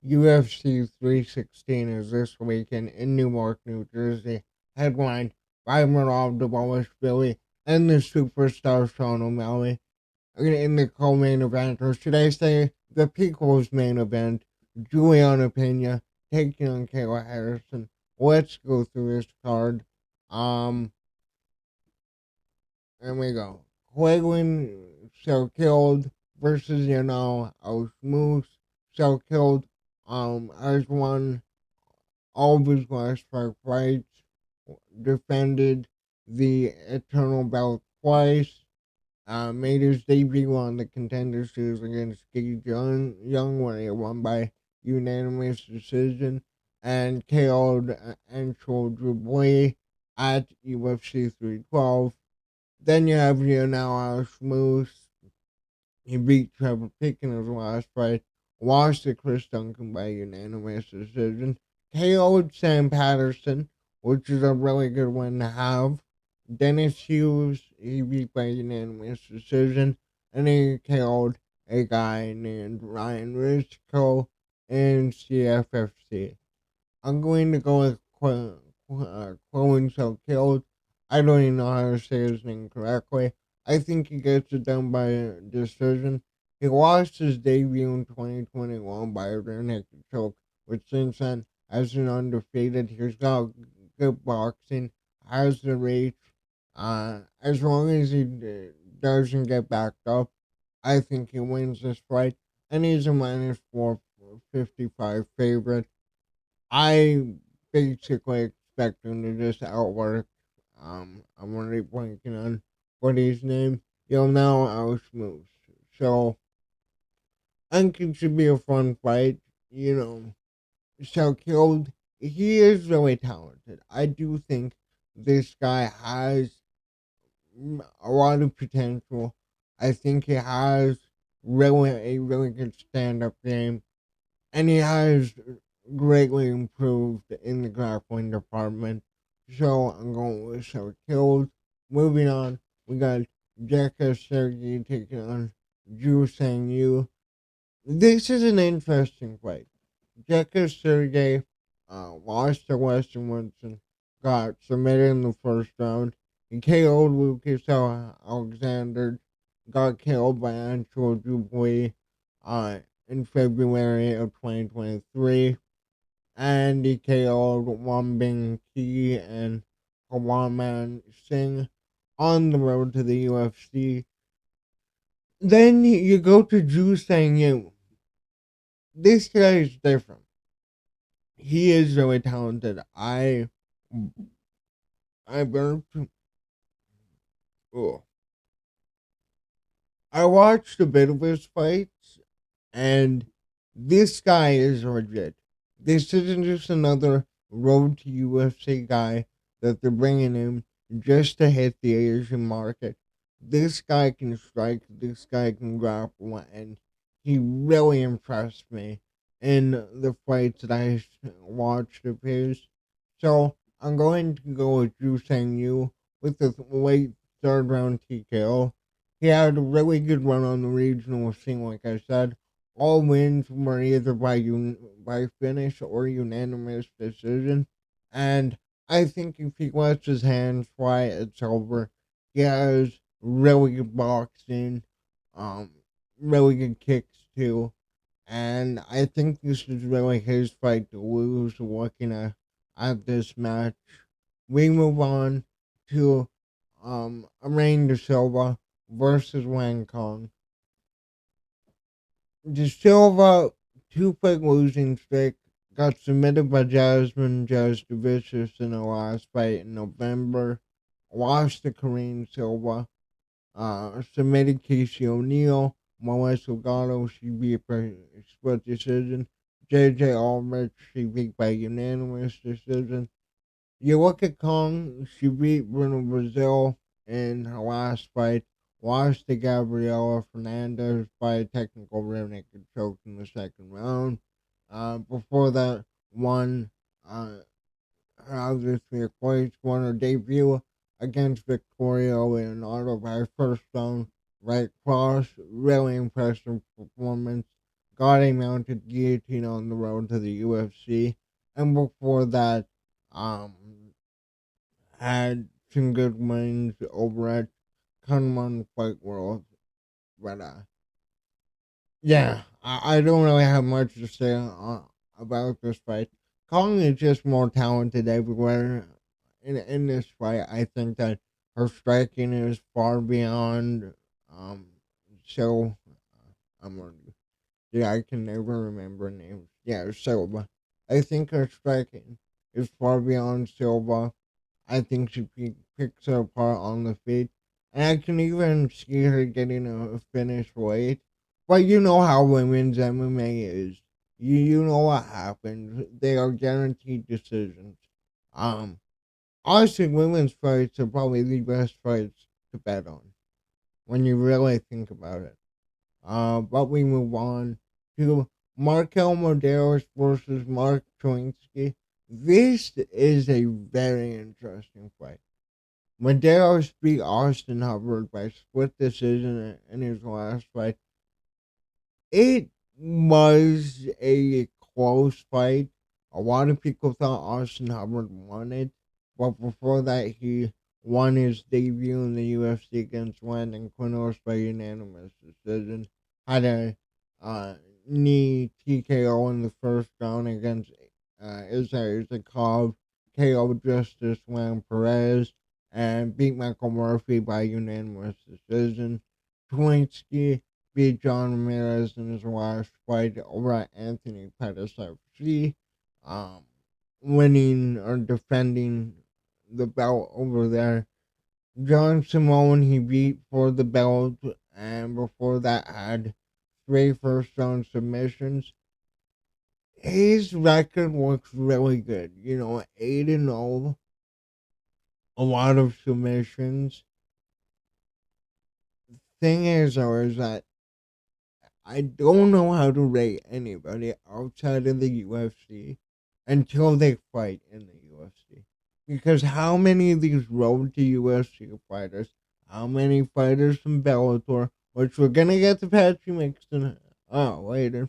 UFC 316 is this weekend in Newark, New Jersey, headlined by Merab Dvalishvili and the superstar Sean O'Malley. In the co-main event, or should I say the People's main event, Juilianna Pena taking on Kayla Harrison. Let's go through this card. Um, There we go. Quaglin so killed versus Osmoose so killed. Has won all of his last five fights. Defended the Eternal Belt twice. Made his debut on the Contender Series against Gage Young when he won by unanimous decision and KO'd Anshul Jubilee at UFC 312. Then you have now Moose. He beat Trevor Pick in his last fight. Lost to Chris Duncan by unanimous decision. KO'd Sam Patterson, which is a really good one to have. Dennis Hughes, he beat by unanimous decision. And he KO'd a guy named Ryan Risco in CFFC. I'm going to go with Chloe So Killed. I don't even know how to say his name correctly. I think he gets it done by a decision. He lost his debut in 2021 by a rear naked choke, but since then has been undefeated. He's got good boxing, has the reach. As long as he doesn't get backed up, I think he wins this fight, and he's a minus 455 favorite. I basically expect him to just outwork. I'm already blanking on what his name. You'll now outsmooth. So I think it should be a fun fight. So killed. He is really talented. I do think this guy has a lot of potential. I think he has really good stand up game, and he has greatly improved in the grappling department. So I'm going with So Killed. Moving on, we got Jekka Sergey taking on Ju Sang Yu. This is an interesting fight. Jekka Sergey lost to Weston Woodson, got submitted in the first round. He KO'd Lucas Alexander, got killed by Anshul Jubilee in February of 2023, and he KO'd Wambing Ki and Hawaman Singh on the road to the UFC. Then you go to Ju Sang Yu. This guy is different. He is really talented. I burped. Oh. I watched a bit of his fights, and this guy is legit. This isn't just another road to UFC guy that they're bringing in just to hit the Asian market. This guy can strike, this guy can grapple, and he really impressed me in the fights that I watched of his. So I'm going to go with Ju Sang Yu with the late third round TKO. He had a really good run on the regional scene, like I said. All wins were either by finish or unanimous decision. And I think if he lets his hands fly, it's over. He has really good boxing, um, really good kicks too. And I think this is really his fight to lose looking at this match. We move on to Arain De Silva versus Wang Kong. De Silva, 2 fight losing streak, got submitted by Jasmine Jazz Vicious in the last fight in November. Lost to Karine Silva. Submitted Casey O'Neill. Melissa Gatto, she beat by split decision. JJ Aldrich, she beat by unanimous decision. You look at Kong, she beat Bruno Brazil in her last fight, lost to Gabriela Fernandez by a technical rear naked choke in the second round. Before that, won her other 3 fights, won her debut against Victoria Leonardo by first round right cross. Really impressive performance. got a mounted guillotine on the road to the UFC, and before that, um, had some good wins over at Kunman Fight World. But yeah, I don't really have much to say about this fight. Kong is just more talented everywhere. In this fight, I think that her striking is far beyond. Um, so I'm yeah, I can never remember names. Yeah, Silva. I think her striking is far beyond Silva. I think she picks her apart on the feet. And I can even see her getting a finish late. But you know how women's MMA is. You know what happens. They are guaranteed decisions. Um, Honestly, women's fights are probably the best fights to bet on when you really think about it. But we move on to Markel Modelos versus Mark Troinsky. This is a very interesting fight. Medeiros beat Austin Hubbard by split decision in his last fight. It was a close fight. A lot of people thought Austin Hubbard won it, but before that, he won his debut in the UFC against Landon Quinos by unanimous decision. Had a knee TKO in the first round against Isakov, KO Justice Juan Perez, and beat Michael Murphy by unanimous decision. Twinsky beat John Ramirez in his last fight over Anthony Pettis FC, um, winning or defending the belt over there. John Simone he beat for the belt, and before that had three first round submissions. His record looks really good. 8-0, a lot of submissions. Thing is, though, is that I don't know how to rate anybody outside of the UFC until they fight in the UFC. Because how many of these road to UFC fighters, how many fighters from Bellator, which we're gonna get to Patrick Mixon later,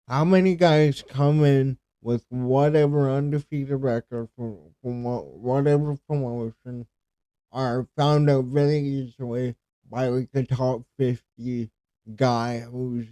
how many guys come in with whatever undefeated record from whatever promotion are found out very easily by like a top 50 guy who's,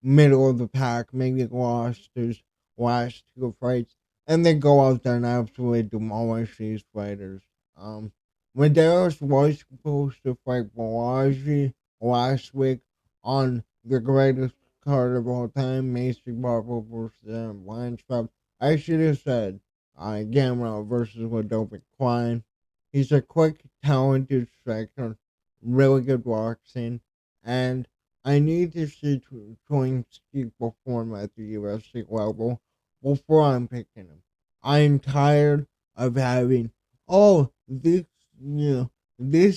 middle of the pack, maybe lost his last two fights, and they go out there and absolutely demolish these fighters. Um, Medeiros was supposed to fight Balaji last week on the greatest card of all time, Macy Barber versus Blanchard. I should have said Gamrot versus Ladovik Klein. He's a quick, talented striker, really good boxing, and I need to see Troinsky perform at the UFC level before I'm picking him. I'm tired of having, oh, this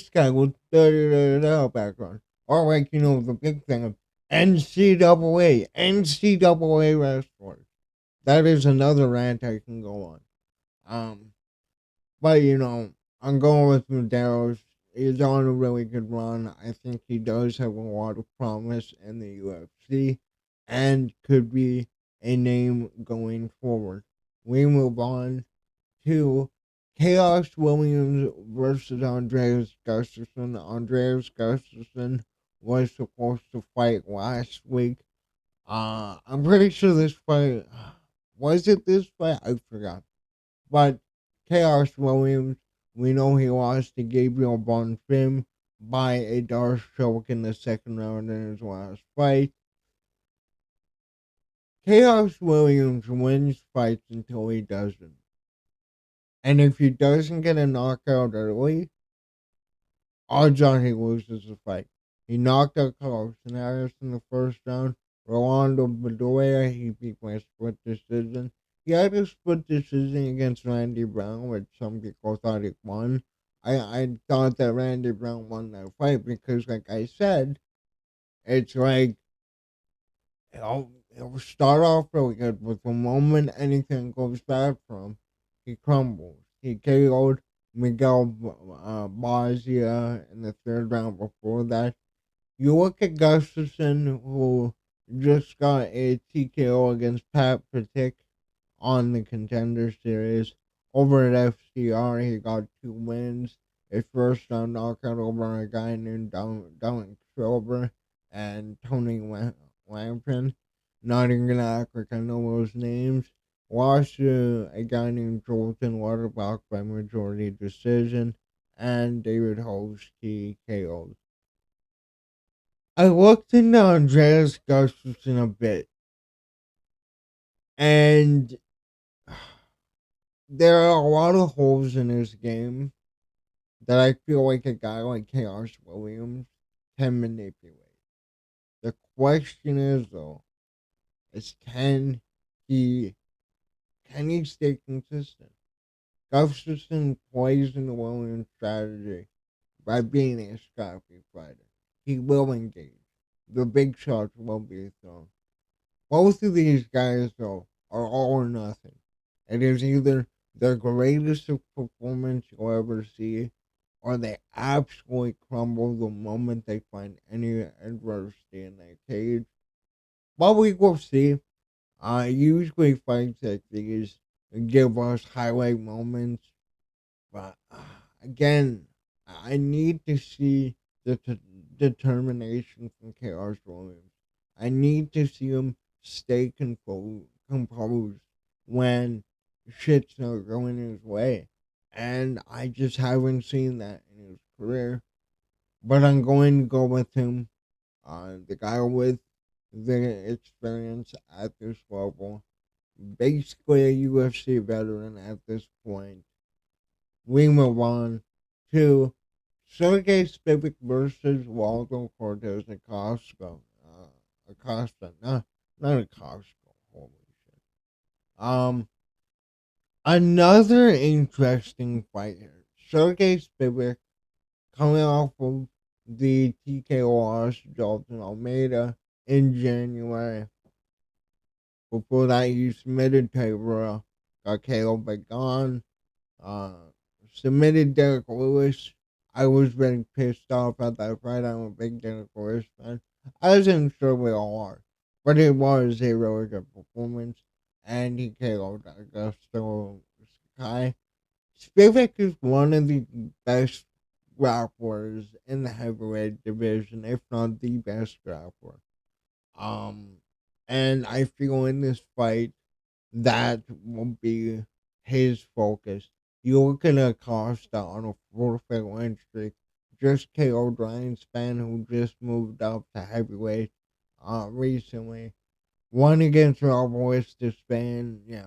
guy with da background. Or like, the big thing of NCAA wrestlers. That is another rant I can go on. Um, but I'm going with Medeiros. He's on a really good run. I think he does have a lot of promise in the UFC and could be a name going forward. We move on to Chaos Williams versus Andreas Gustafsson. Andreas Gustafsson was supposed to fight last week. I'm pretty sure this fight was it this fight? I forgot. But Chaos Williams, we know he lost to Gabriel Bonfim by a Darce choke in the second round in his last fight. Chaos Williams wins fights until he doesn't. And if he doesn't get a knockout early, odds are he loses the fight. He knocked out Carlson Harris in the first round. Rolando Bedoya, he beat by split decision. He had a split decision against Randy Brown, which some people thought he won. I thought that Randy Brown won that fight because, like I said, it's like he'll start off really good, but the moment anything goes bad for him, he crumbles. He KO'd Miguel Bozia in the third round before that. You look at Gustafsson, who just got a TKO against Pat Patek on the Contender Series. Over at FCR, he got 2 wins. A first round knockout over a guy named Dominic Silver and Tony Lampin. Not even gonna act like I know those names. Lost to a guy named Jolton Waterbach by majority decision, and David Holsky KO'd. I looked into Andreas Gustafsson a bit, and there are a lot of holes in his game that I feel like a guy like Chaos Williams can manipulate. The question is though, is he can he stay consistent? Gustafsson plays in the Williams strategy by being a scrappy fighter. He will engage. The big shots will be thrown. Both of these guys, though, are all or nothing. It is either their greatest performance you'll ever see, or they absolutely crumble the moment they find any adversity in their cage. But we will see. Usually fights like these give us highlight moments, but again, I need to see the determination from Chaos Williams. I need to see him stay composed when shit's not going his way. And I just haven't seen that in his career. But I'm going to go with him. The guy with the experience at this level. Basically a UFC veteran at this point. We move on to Sergey Spivak versus Waldo Cortez Acosta. Acosta, not Acosta. Holy shit. Um, Another interesting fight here. Sergey Spivak coming off of the TKO loss to Dalton Almeida in January. Before that, he submitted Tabora, got KO by Gone, uh, submitted Derek Lewis. I was very pissed off at that fight. I'm a big Derek Lewis fan. As I'm sure we all are. But it was a really good performance. And he KO'd Augusto Sakai. Spivak is one of the best grapplers in the heavyweight division, if not the best grappler. Um, and I feel in this fight that will be his focus. You look at Acosta on a 4 fight win streak, just KO'd Ryan Spann, who just moved up to heavyweight recently. One against Robles to Spann, yeah,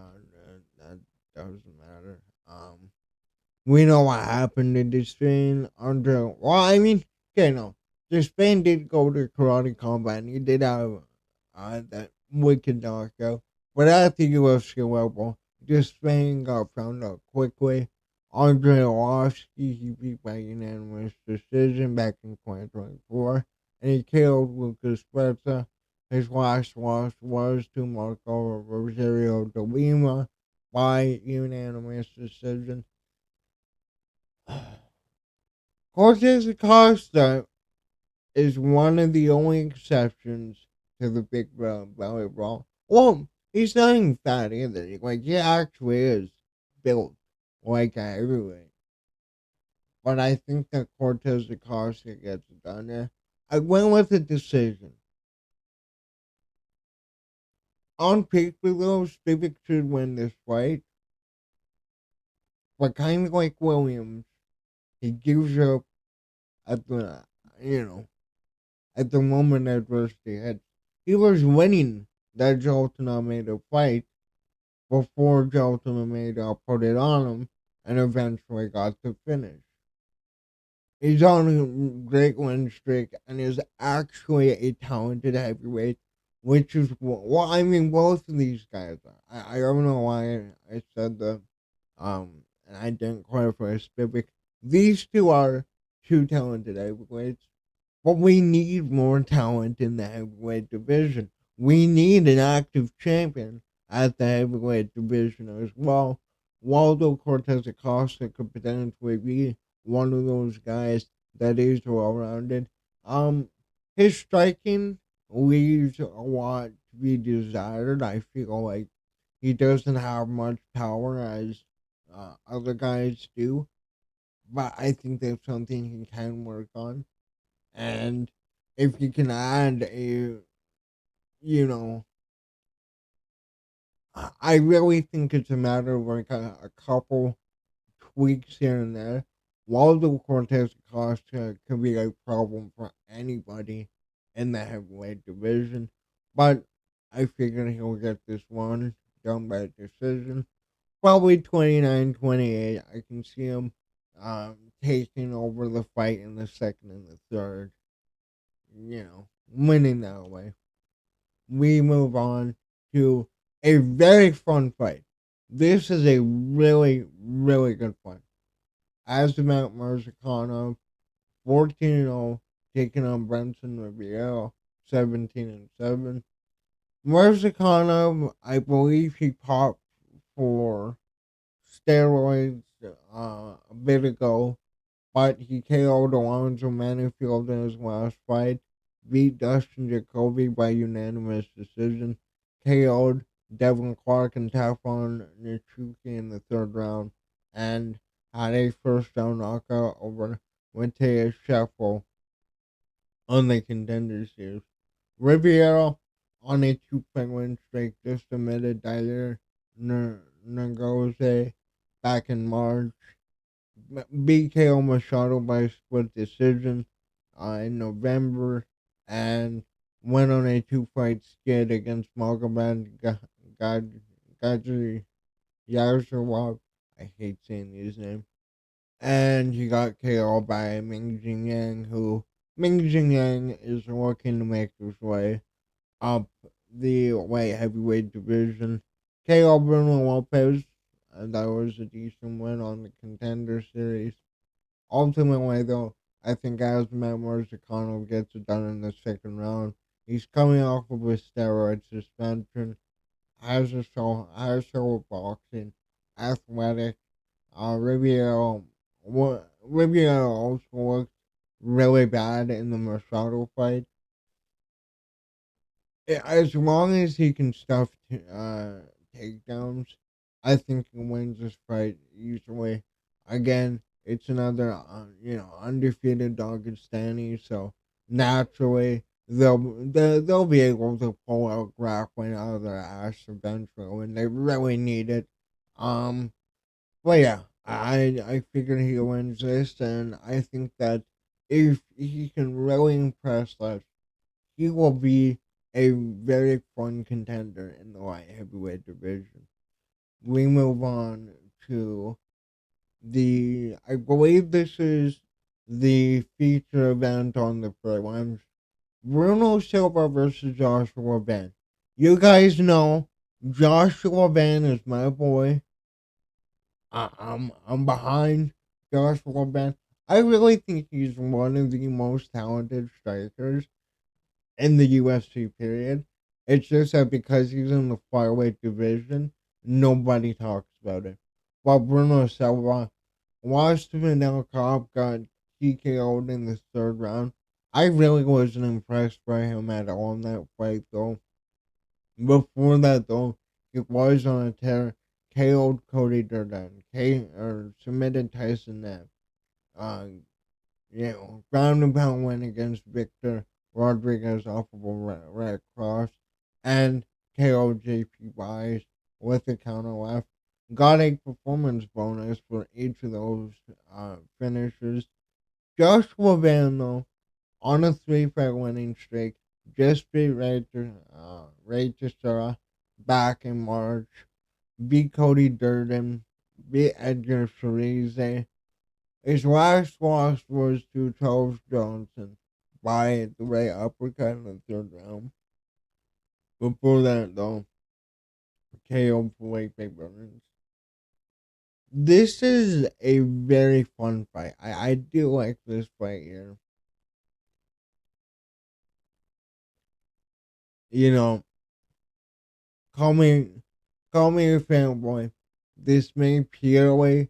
that doesn't matter. We know what happened to Despin under. Well, I mean, okay, no. Despin did go to karate combat and he did have that wicked knockout. But at the UFC level, Despin got found out quickly. Andre Arlovsky, he beat by unanimous decision back in 2024. And he killed Lucas Preza. His last loss was to Marco Rosario de Lima by unanimous decision. Cortez Acosta is one of the only exceptions to the big belly brawl. Well, he's not even fat either. He actually is built like a heavyweight. But I think that Cortez Acosta gets it done there. I went with a decision. On paper, though, Spivak should win this fight. But kind of like Williams, he gives up at the, at the moment adversity hits. He was winning that Jolton Almeida fight before Jolton Almeida put it on him and eventually got to finish. He's on a great win streak and is actually a talented heavyweight, which is, well, I mean, both of these guys are. I don't know why I said that, and I didn't clarify Spivak. These two are two talented heavyweights. But we need more talent in the heavyweight division. We need an active champion at the heavyweight division as well. Waldo Cortez Acosta could potentially be one of those guys that is well rounded. His striking leaves a lot to be desired. I feel like he doesn't have much power as other guys do, but I think that's something he can work on. And if he can add you know, I really think it's a matter of like a couple tweaks here and there. Waldo Cortez Acosta could be a problem for anybody in the heavyweight division, but I figured he'll get this one done by decision. Probably 29-28. I can see him taking over the fight in the second and the third, winning that way. We move on to a very fun fight. This is a really, really good fight. Azamat Murzakanov, 14-0, taking on Brenton Riviera, 17-7. Murzakanov, I believe he popped for steroids a bit ago, but he KO'd Alonzo Manifield in his last fight, beat Dustin Jacoby by unanimous decision, KO'd Devin Clark and Tafon Nichuki in the third round, and had a first round knockout over Matthias Scheffel on the Contender Series. Riviera on a two-fight win streak just admitted Dyer Ngozi back in March. Beat KO Machado by split decision in November and went on a two-fight skid against Magomed Gadji Yazarov. I hate saying his name. And he got KO by Ming Jingyang, who Ming Jingyang is looking to make his way up the light heavyweight division. KO Bruno Lopez, and that was a decent win on the Contender Series. Ultimately, though, I think Asmat Murzakanov gets it done in the second round. He's coming off of a steroid suspension, has show boxing, athletic. Riviera, Riviera also looked really bad in the Machado fight. As long as he can stuff takedowns, I think he wins this fight easily. Again, it's another undefeated Dagestani, so naturally they'll be able to pull out grappling out of their ass eventually when they really need it. Um, but yeah, I figured he wins this, and I think that if he can really impress us, he will be a very fun contender in the light heavyweight division. We move on to I believe this is the feature event on the prelims. Bruno Silva versus Joshua Van. You guys know Joshua Van is my boy. I'm behind Joshua Van. I really think he's one of the most talented strikers in the UFC period. It's just that because he's in the flyweight division, nobody talks about it. While Bruno Silva lost to Manel Cobb, got TKO'd in the third round. I really wasn't impressed by him at all in that fight, though. Before that, though, he was on a tear. KO'd Cody Durden, submitted Tyson Knapp. Uh, ground and pound win against Victor Rodriguez off of a red cross, and KO JP Wise with a counter left. Got a performance bonus for each of those finishes. Joshua Van, though, on a three-fight winning streak, just beat Ray Teixeira back in March, beat Cody Durden, beat Edgar Cherize. His last loss was to Charles Johnson by the right uppercut in the third round. Before that, though, KO Felipe Burns. This is a very fun fight. I do like this fight here. You know, call me call me a fanboy. This may purely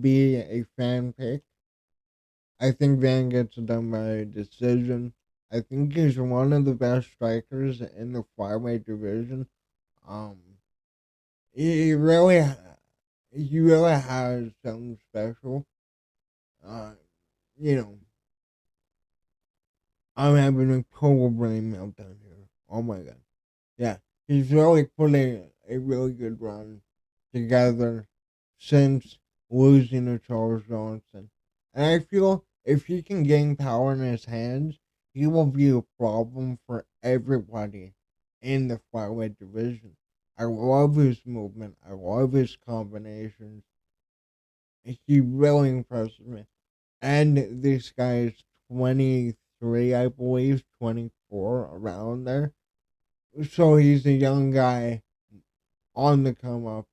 be a fan pick. I think Van gets it done by decision. I think he's one of the best strikers in the flyweight division. Um, he really, he really has something special. Uh, you know, I'm having a total brain meltdown here. Oh my god. Yeah, he's really putting a really good run together since losing to Charles Johnson. And I feel if he can gain power in his hands, he will be a problem for everybody in the flyweight division. I love his movement. I love his combinations. He really impresses me. And this guy is 23, I believe, 24, around there. So he's a young guy on the come up,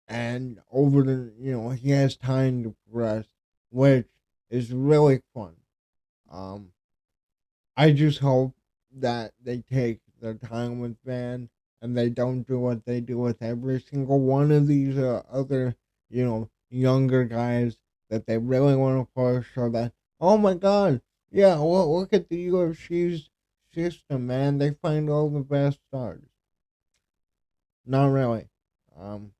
and over the he has time to progress, which is really fun. Um, I just hope that they take their time with Van and they don't do what they do with every single one of these other younger guys that they really want to push, so that oh my god, yeah, well, look at the UFC's system, man. They find all the best stars. Not really. Um,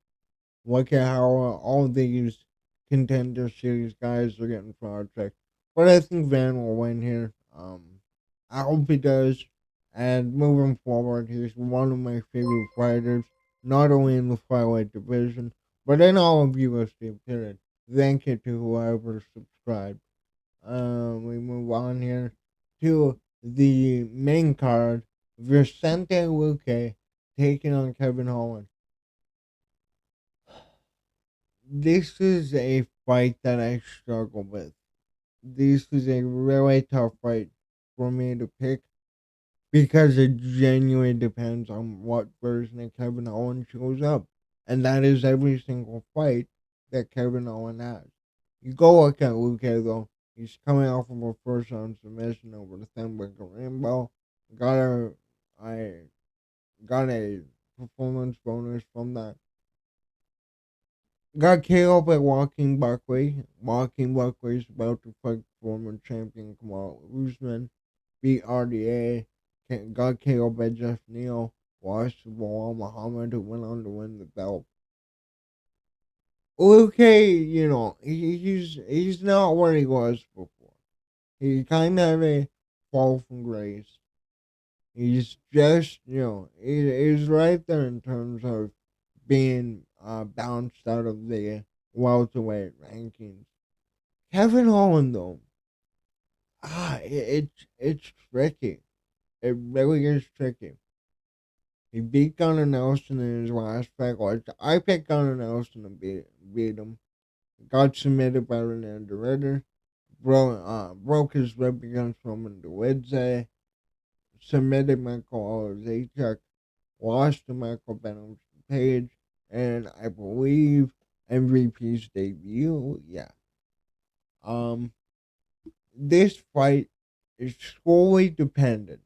Look at how all these contender series guys are getting projects. But I think Van will win here. I hope he does. And moving forward, he's one of my favorite fighters, not only in the flyweight division, but in all of UFC, period. Thank you to whoever subscribed. We move on here to the main card. Vicente Luque taking on Kevin Holland. This is a fight that I struggle with. This is a really tough fight for me to pick because it genuinely depends on what version of Kevin Owens shows up. And that is every single fight that Kevin Owens has. You go look at Luke though. He's coming off of a first round submission over the Thenwicker Rainbow. Got a I got a performance bonus from that. Got KO by Walking Buckley. Walking Buckley is about to fight former champion Kamal Usman. Beat RDA. Got KO by Jeff Neal. Lost to Bilal Muhammad, who went on to win the belt. Okay, he's not where he was before. He kind of had a fall from grace. He's just, he's right there in terms of being bounced out of the welterweight rankings. Kevin Holland, though, it's tricky. It really is tricky. He beat Gunnar Nelson in his last fight. Like, I picked Gunnar Nelson to beat him. Got submitted by Renan Ritter. Broke his rib against Roman Duidze. Submitted Michael Zachuk. Lost to Michael Benham's Page. And I believe MVP's debut. Yeah. Um, this fight is solely dependent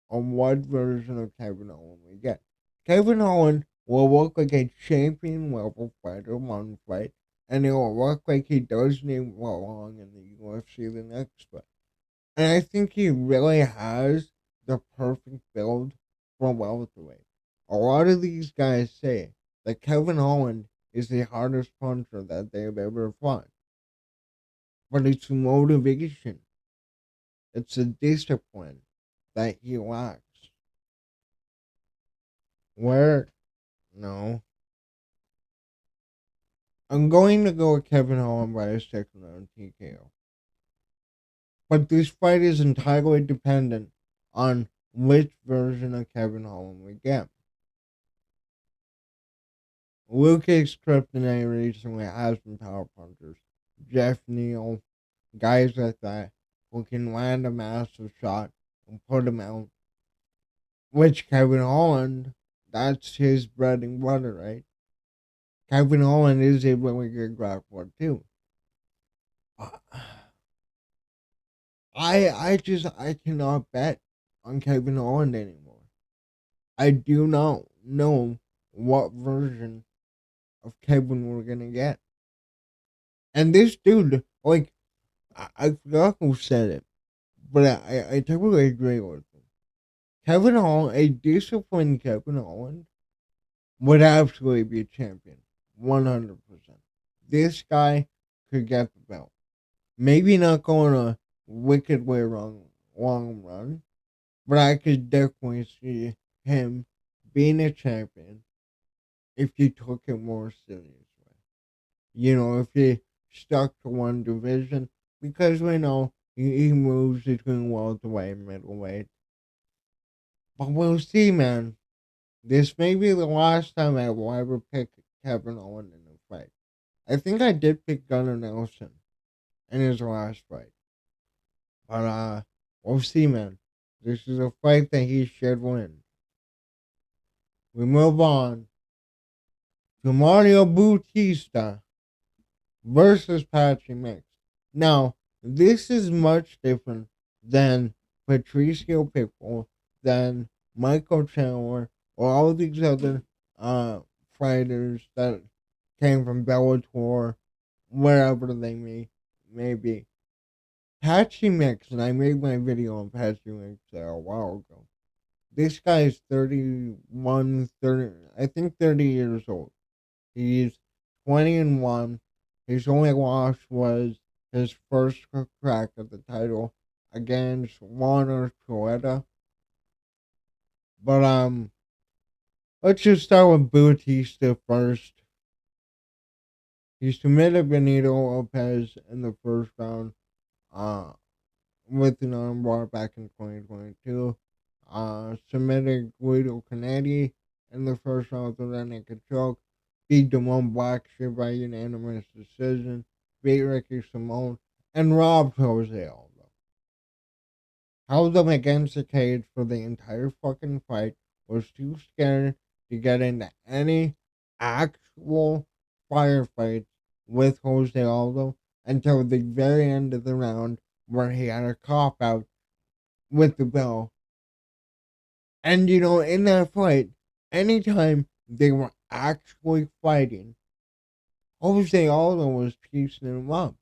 on what version of Kevin Owens we get. Kevin Owens will look like a champion level fighter one fight, and it will look like he doesn't even belong in the UFC the next fight. And I think he really has the perfect build for welterweight. A lot of these guys say that Kevin Owens is the hardest puncher that they've ever fought. But it's motivation. It's a discipline that he lacks. Where, no. I'm going to go with Kevin Holland by a second round TKO. But this fight is entirely dependent on which version of Kevin Holland we get. Luke's kryptonite recently has been power punchers. Jeff Neal, guys like that, who can land a massive shot and put him out. Which Kevin Holland, that's his bread and butter, right? Kevin Holland is a really good grappler too. Uh, I cannot bet on Kevin Holland anymore. I do not know what version of Kevin we're gonna get. And this dude, like, I forgot who said it, But I totally agree with him. Kevin Holland, a disciplined Kevin Holland, would absolutely be a champion. 100%. This guy could get the belt. Maybe not going a wicked way wrong long run, but I could definitely see him being a champion if you took it more seriously. If you stuck to one division, because we know he moves between welterweight and middleweight. But we'll see, man. This may be the last time I will ever pick Kevin Owens in a fight. I think I did pick Gunnar Nelson in his last fight. But we'll see, man. This is a fight that he should win. We move on to Mario Bautista versus Patrick Mix. Now, this is much different than Patricio Pitbull, than Michael Chandler, or all these other fighters that came from Bellator, wherever they may be. Patchy Mix, and I made my video on Patchy Mix a while ago. This guy is 31, 30, I think 30 years old. He's 20-1. His only loss was his first crack at the title against Warner Toyota. But let's just start with Bautista first. He submitted Benito Lopez in the first round with an armbar back in 2022. Submitted Guido Canetti in the first round with a naked choke. Beat Damon Blackshear by unanimous decision. Beat Ricky Simone and robbed Jose Aldo. Held him against the cage for the entire fucking fight. Was too scared to get into any actual firefights with Jose Aldo until the very end of the round where he had a cop out with the bell. And in that fight, anytime they were actually fighting, Jose Aldo was piecing him up.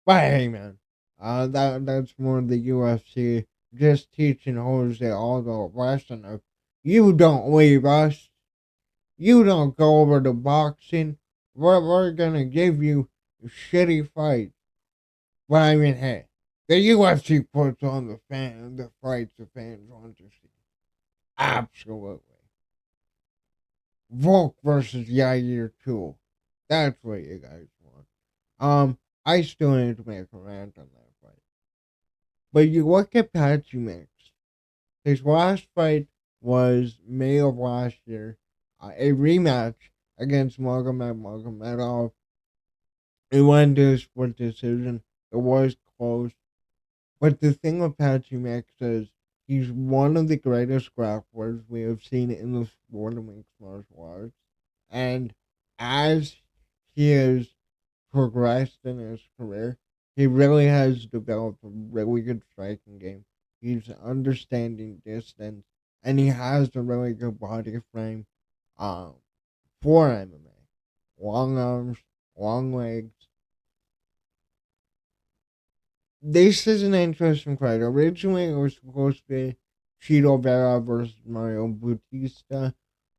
But hey, man, that's more the UFC just teaching Jose Aldo a lesson of you don't leave us, you don't go over to boxing. We're gonna give you shitty fights. But I mean, hey, the UFC puts on the fights the fans want to see. Absolutely. Volk versus Yair too. That's what you guys want. I still need to make a rant on that fight. But you look at Patchy Mix. His last fight was May of last year. A rematch against Magomedov. It went to a split decision. It was close. But the thing with Patchy Mix is he's one of the greatest grapplers we have seen in the sport of mixed martial arts. And as he has progressed in his career, he really has developed a really good striking game. He's understanding distance, and he has a really good body frame for MMA. Long arms, long legs. This is an interesting fight. Originally, it was supposed to be Chito Vera versus Mario Bautista.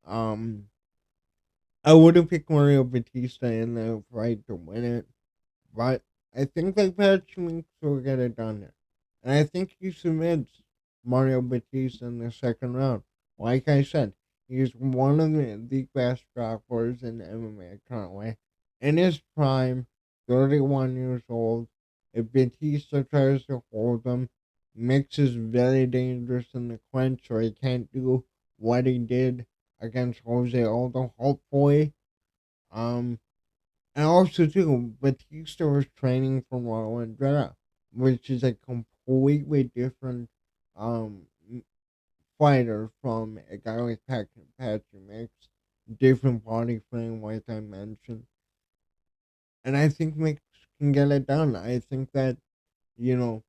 I would have picked Mario Bautista in the fight to win it, but I think that Patrick will get it done there. And I think he submits Mario Batista in the second round. Like I said, he's one of the best grapplers in MMA currently. In his prime, 31 years old. If Batista tries to hold him, Mix is very dangerous in the clinch, so he can't do what he did against Jose Aldo, hopefully. And also, too, Batista was training for Marlon Vera, which is a completely different um, fighter from a guy like Patrick Mix. Different body frame, like I mentioned. And I think Mix can get it done. I think that, you know,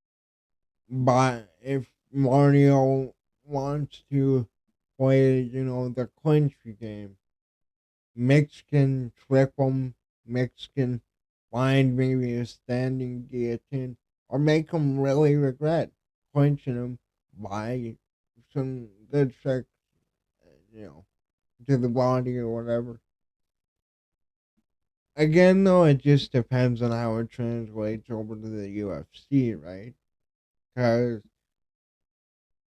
but if Mario wants to play, the clinch game, Mix can trip him, Mix can find maybe a standing guillotine, or make him really regret clinching him by some good strikes, you know, to the body or whatever. Again, though, it just depends on how it translates over to the UFC, right? Because,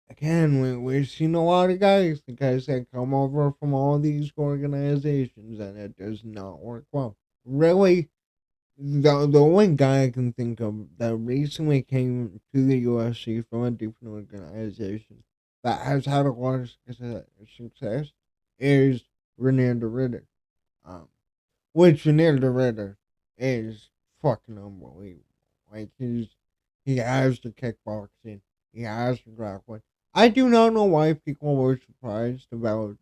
again, we've seen a lot of guys, the guys that come over from all these organizations, and it does not work well. Really, the only guy I can think of that recently came to the UFC from a different organization that has had a lot of success is Renee Ritter. Um, which Renee Ritter is fucking unbelievable. Like he has the kickboxing, he has the grappling. I do not know why people were surprised about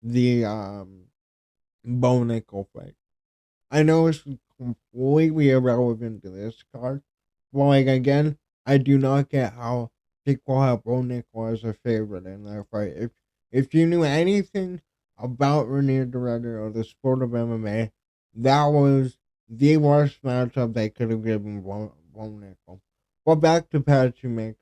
the Bo Nickel fight. I know it's completely irrelevant to this card, but like again, I do not get how people have Bo Nickel as a favorite in that fight. If you knew anything about Renier Director or the sport of MMA, that was the worst matchup they could have given Bo Nickel. But back to Patrick Mix.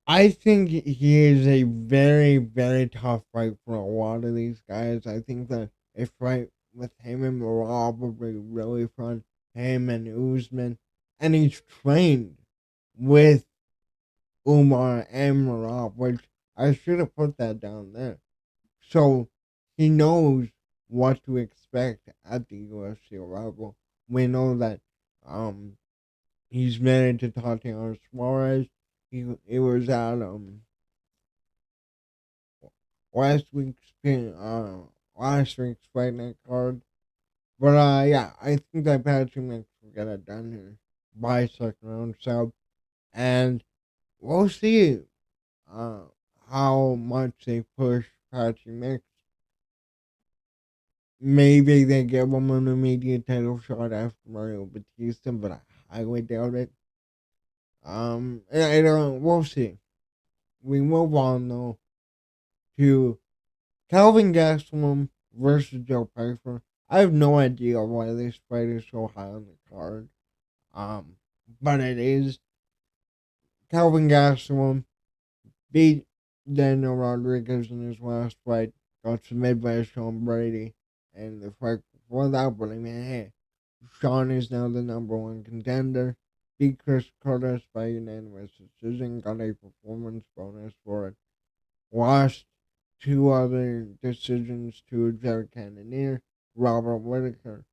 I think he is a very, very tough fight for a lot of these guys. I think that a fight with him and Merab would be really fun. Him and Usman. And he's trained with Umar and Merab, which I should have put that down there. So he knows what to expect at the UFC level. We know that he's married to Tatiana Suarez. He was at last week's last week's fight night card. But yeah, I think that Patrick Mix will get it done here by second round sub, and we'll see uh how much they push Patrick Mix. Maybe they give him an immediate title shot after Mario Batista, but I highly doubt it. I don't. We'll see. We move on though to Calvin Gastelum versus Joe Pyfer. I have no idea why this fight is so high on the card. Um, but it is. Calvin Gastelum beat Daniel Rodriguez in his last fight. Got submitted by Sean Brady. And the fight before that, but I mean, hey, Sean is now the number one contender. Beat Chris Curtis by unanimous decision. Got a performance bonus for it. Lost two other decisions to Jared Cannonier, Robert Whitaker.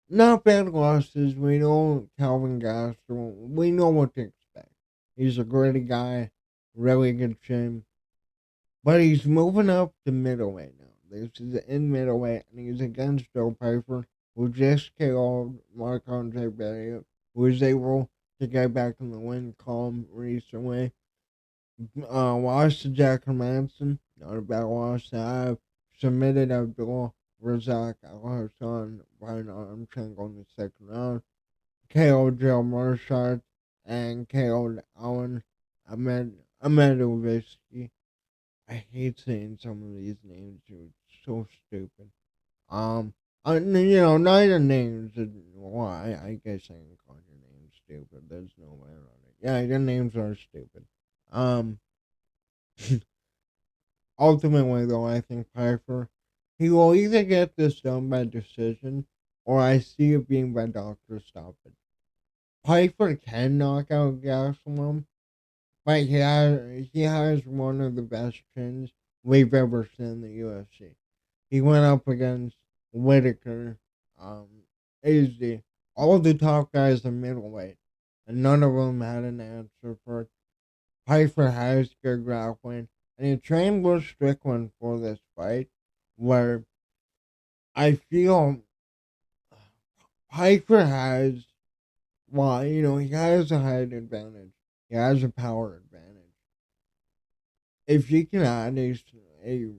Not bad losses. We know Calvin Gastelum. We know what to expect. He's a gritty guy, really good chin. But he's moving up to middleweight now. This is in middleweight, and he's against Joe Piper, who just killed Marc Andre Barrier, who was able to get back in the win column recently. Lost to Jack Hermanson, not a bad loss to have. Submitted Abdul Razak Al Hassan by an arm triangle in the second round. KO'd Joe Marshart and KO'd Alan Ahmedovitsky. I hate saying some of these names, dude. It's so stupid. Neither names. Well, I guess I can call your name stupid. There's no way around it. Yeah, your names are stupid. Um, Ultimately, though, I think Piper, he will either get this done by decision, or I see it being by doctor stoppage. Piper can knock out Gastelum, but he has one of the best chins we've ever seen in the UFC. He went up against Whitaker, Izzy, all the top guys are middleweight, and none of them had an answer for it. Piper has good grappling, and he trained with Strickland for this fight, where I feel Piper has, well, he has a height advantage. He has a power advantage. If he can add a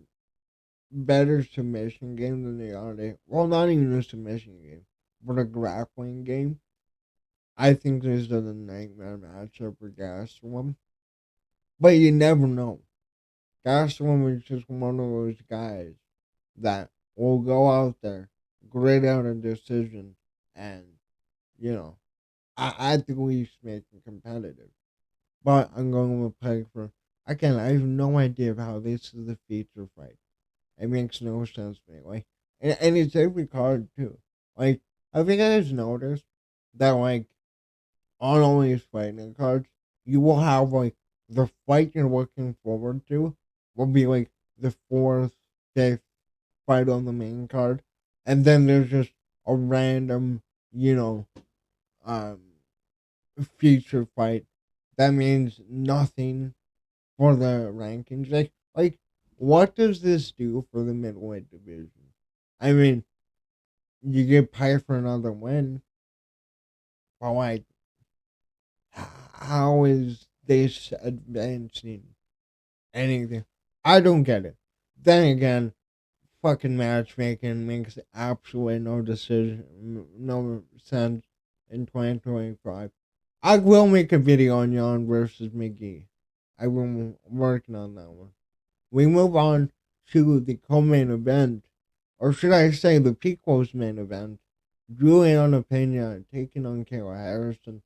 better submission game than the other, well, not even a submission game, but a grappling game, I think this is a nightmare matchup for Gastelum. But you never know. Gastelum is just one of those guys that will go out there, grit out a decision, and you know, at the least make it competitive. But I'm going with Piper. Again, I have no idea of how this is the feature fight. It makes no sense to me. Like, and it's every card too. Like, I think I just noticed that like on all these fighting cards, you will have like the fight you're looking forward to will be like the fourth, fifth fight on the main card, and then there's just a random, you know, um, feature fight that means nothing for the rankings. Like, what does this do for the middleweight division? I mean, you get paid for another win, but like, how is this advancing anything? I don't get it. Then again, fucking matchmaking makes absolutely no sense in 2025. I will make a video on Jan versus McGee. I will working on that one. We move on to the co-main event, or should I say the Pico's main event. Juilianna Pena taking on Kayla Harrison.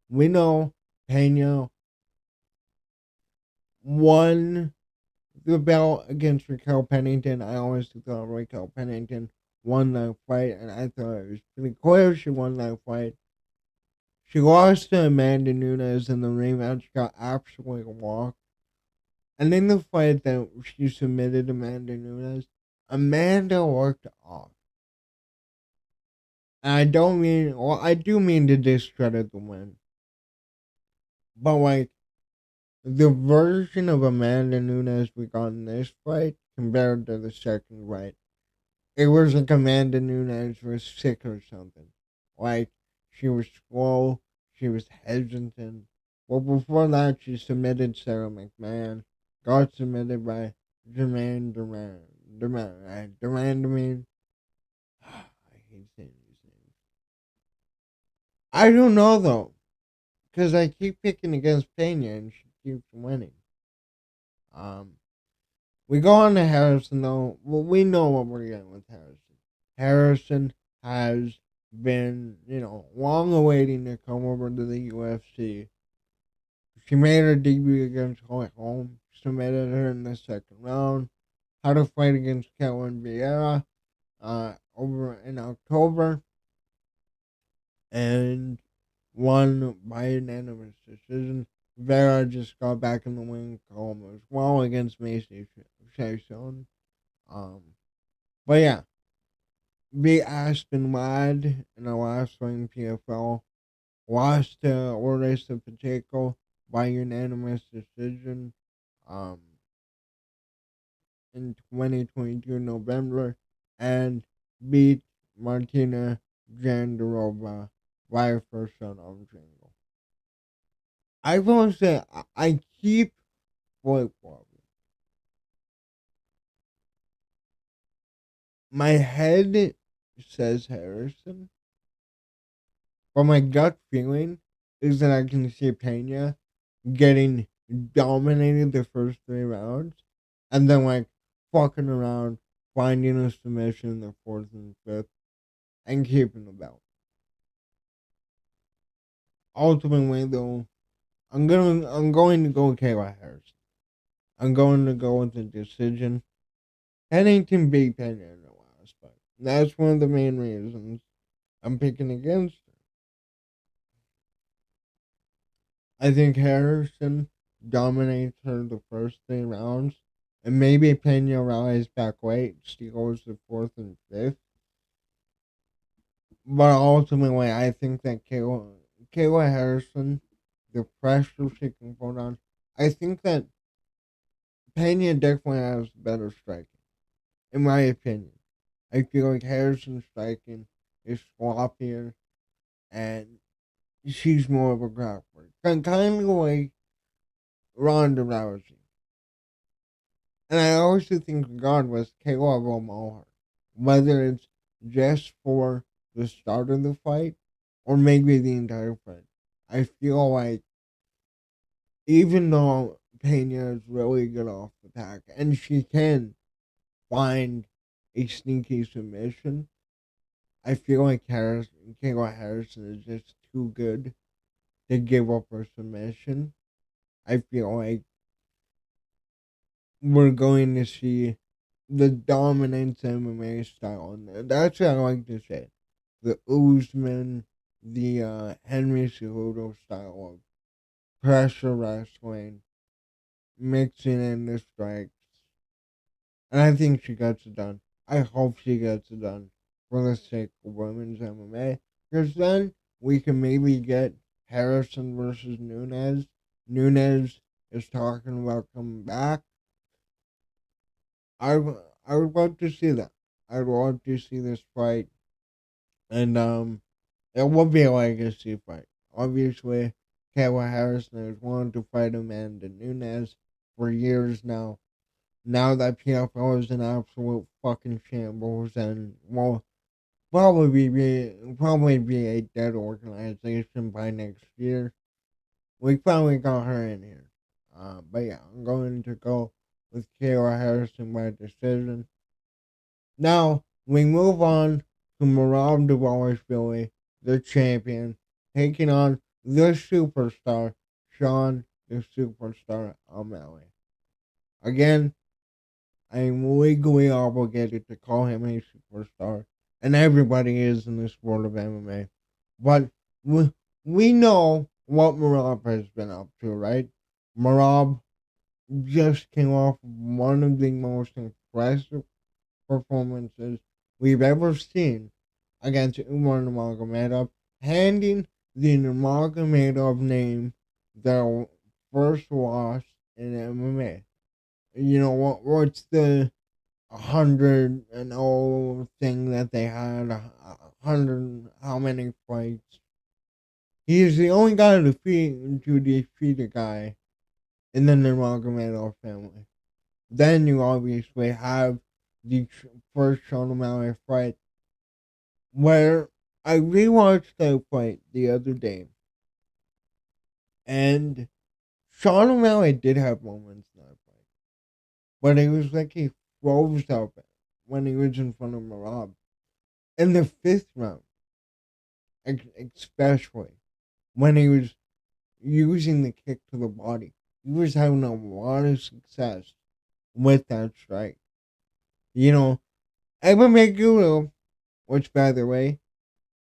We know Pena won the belt against Raquel Pennington. I always thought Raquel Pennington won that fight, and I thought it was pretty clear she won that fight. She lost to Amanda Nunes in the rematch, got absolutely walked. And in the fight that she submitted Amanda Nunes, Amanda worked off. And I don't mean, well, I do mean to discredit the win. But like, the version of Amanda Nunes we got in this fight compared to the second fight, it was like Amanda Nunes was sick or something. Like, she was slow, she was hesitant. Well, before that, she submitted Sarah McMahon, got submitted by Durand. I hate saying these names. I don't know though, because I keep picking against Pena and she keeps winning. Um, we go on to Harrison though. Well, we know what we're getting with Harrison. Harrison has been, long awaiting to come over to the UFC. She made her debut against Holm, submitted her in the second round, had a fight against Kellen Vieira over in October, and won by unanimous decision. Vera just got back in the win column as well against Macy Shayson. Um, but yeah, beat Aspen Ladd in the last fight PFL. Lost to Orisa Pacheco by unanimous decision um, in 2022 November, and beat Martina Jandarova by a first round triangle. I will say I keep flip flopping. My head says Harrison, but my gut feeling is that I can see Pena getting dominated the first three rounds, and then like fucking around, finding a submission in the fourth and fifth, and keeping the belt. Ultimately, though, I'm going to go with Kayla Harrison. I'm going to go with the decision. Pennington beat Pena in the last fight. That's one of the main reasons I'm picking against her. I think Harrison dominates her the first three rounds, and maybe Pena rallies back late, steals the fourth and fifth. But ultimately, I think that Kayla Harrison, the pressure she can put on, I think that Pena definitely has better striking, in my opinion. I feel like Harrison's striking is sloppier, and she's more of a grappler. Kind of like Ronda Rousey. And I also think, regardless, Kayla will maul her. Whether it's just for the start of the fight or maybe the entire fight. I feel like even though Pena is really good off the pack and she can find a sneaky submission, I feel like Kayla Harrison is just too good to give up her submission. I feel like we're going to see the dominant MMA style. And that's what I like to say. The Usman, the Henry Cejudo style of pressure wrestling, mixing in the strikes. And I think she gets it done. I hope she gets it done for the sake of women's MMA. Because then we can maybe get Harrison versus Nunes. Nunes is talking about coming back. I, I would love to see that. I'd love to see this fight. And it will be a legacy fight. Obviously, Kayla Harrison has wanted to fight Amanda Nunes for years now. Now that PFL is an absolute fucking shambles and will probably be a dead organization by next year. We finally got her in here. But yeah, I'm going to go with Kayla Harrison by decision. Now we move on to Merab Dvalishvili, the champion, taking on the superstar, Sean the Superstar O'Malley. Again, I am legally obligated to call him a superstar, and everybody is in the sport of MMA. But we know what Merab has been up to, right? Merab just came off one of the most impressive performances we've ever seen against Umar Nurmagomedov, handing the Nurmagomedov name their first loss in MMA. You know what's the 100-0 thing that they had, 100 how many fights. He is the only guy to defeat a guy in the Nurmagomedov family. Then you obviously have the first Sean O'Malley fight, where I rewatched that fight the other day, and Sean O'Malley did have moments in that fight, but it was like he froze up when he was in front of Merab. In the fifth round, especially when he was using the kick to the body, he was having a lot of success with that strike. You know, MMA Guru, which by the way,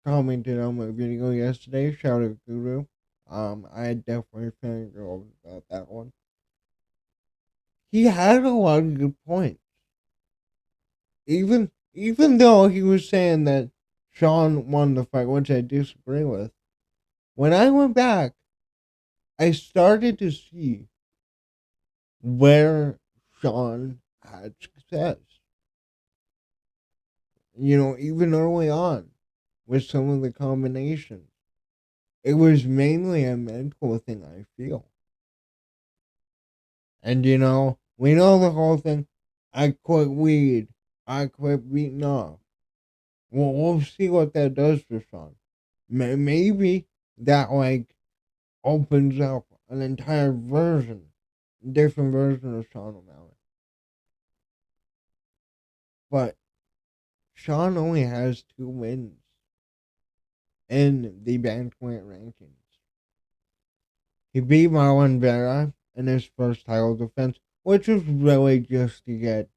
commented on my video yesterday. Shout out Guru. I definitely fangirled about that one. He had a lot of good points. Even though he was saying that Sean won the fight, which I disagree with. When I went back, I started to see where Sean had success. You know, even early on with some of the combinations. It was mainly a mental thing, I feel. And you know, we know the whole thing. I quit weed. I quit beating off. Well, we'll see what that does for Sean. Maybe that like opens up an entire different version of Sean O'Malley. But Sean only has 2 wins in the bantamweight rankings. He beat Marlon Vera in his first title defense, which was really just to get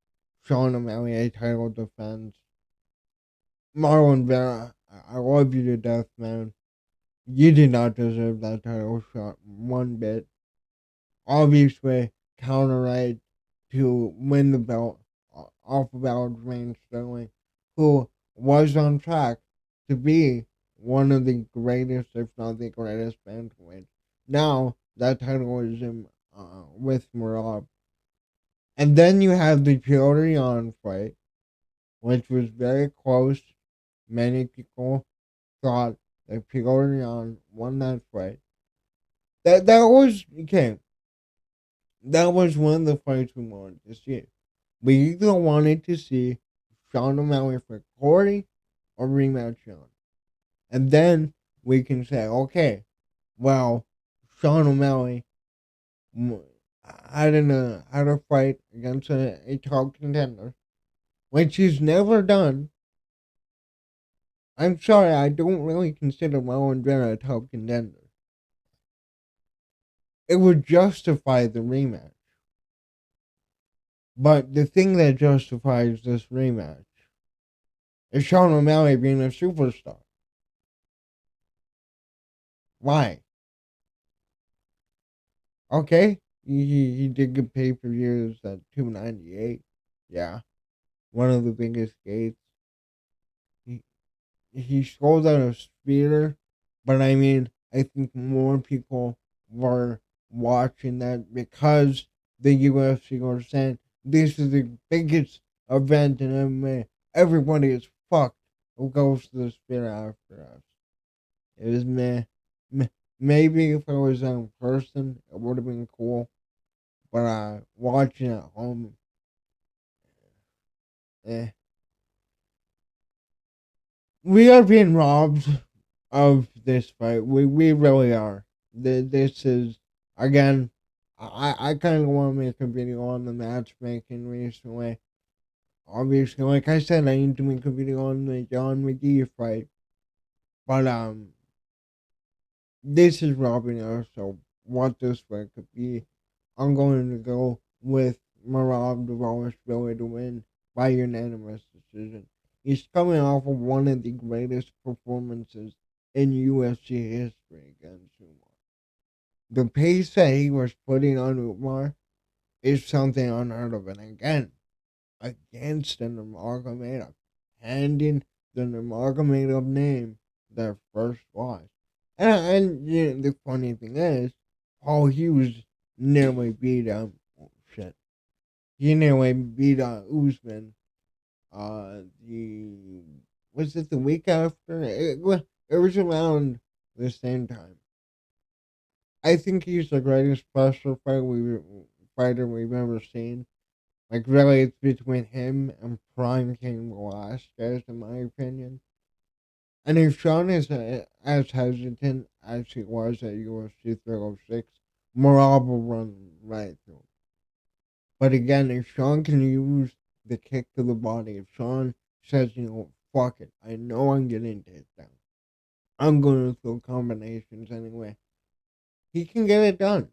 Sean O'Malley a title defense. Marlon Vera, I love you to death, man. You did not deserve that title shot one bit. Obviously, counter right to win the belt off of Aljamain Sterling, who was on track to be one of the greatest, if not the greatest, bantamweights. Now that title is in with Merab. And then you have the Juilianna fight, which was very close. Many people thought that Juilianna won that fight. That was okay. That was one of the fights we wanted to see. We either wanted to see Sean O'Malley for Corey or rematch Sean. And then we can say, okay, well, Sean O'Malley had a fight against a top contender, which he's never done. I'm sorry, I don't really consider Marlon Vera a top contender. It would justify the rematch. But the thing that justifies this rematch is Sean O'Malley being a superstar. Why? Okay, he did get pay-per-views at 298. Yeah, one of the biggest gates. He, he sold out a speeder, but I mean, I think more people were watching that because the UFC was saying this is the biggest event in MMA. Everybody is fucked who goes to the speeder after us. It was meh. Maybe if I was in person, it would have been cool. But watching at home, eh. We are being robbed of this fight. We really are. This is, again, I kind of want to make a video on the matchmaking recently. Obviously, like I said, I need to make a video on the John McGee fight. But, this is robbing us of what this fight could be. I'm going to go with Merab Dvalishvili to win by unanimous decision. He's coming off of one of the greatest performances in UFC history against Umar. The pace that he was putting on Umar is something unheard of. And again, against an amalgamated, handing the amalgamated name their first loss. And you know, the funny thing is, Paul Hughes nearly beat oh shit. He nearly beat Usman. The was it the week after? It was around the same time. I think he's the greatest fighter we've ever seen. Like really, it's between him and Prime King Velasquez, in my opinion. And if Sean is as hesitant as he was at UFC 306, Merab will run right through him. But again, if Sean can use the kick to the body, if Sean says, you know, fuck it, I know I'm getting hit down. I'm going to throw combinations anyway. He can get it done.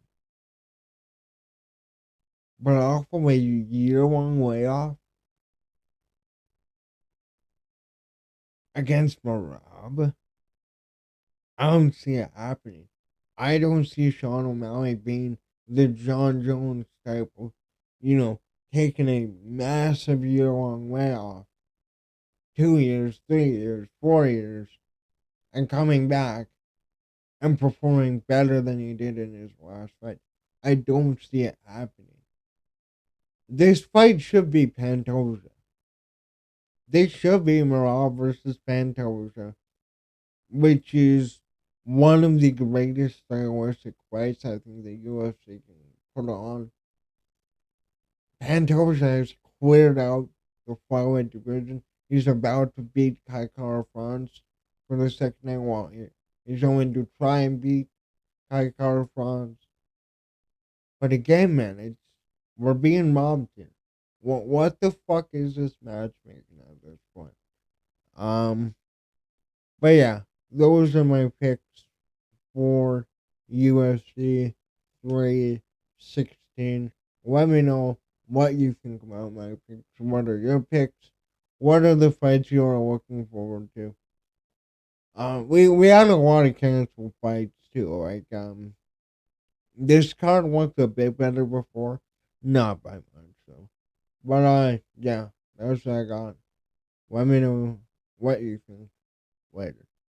But off of a year-long layoff against Merab, I don't see it happening. I don't see Sean O'Malley being the John Jones type of, you know, taking a massive year-long layoff, 2 years, 3 years, 4 years, and coming back and performing better than he did in his last fight. I don't see it happening. This fight should be Pantoja. This should be Merab versus Pantoja, which is one of the greatest stylistic fights I think the UFC can put on. Pantoja has cleared out the flyweight division. He's about to beat Kai France for the second night. Well, he's going to try and beat Kai France. But again, man, we're being mobbed here. What the fuck is this matchmaking at this point? Um, but yeah, those are my picks for UFC 316. Let me know what you think about my picks. What are your picks? What are the fights you are looking forward to? We had a lot of canceled fights too. Like this card looked a bit better before, not by much though. But yeah, that's what I got. Let me know what you think later.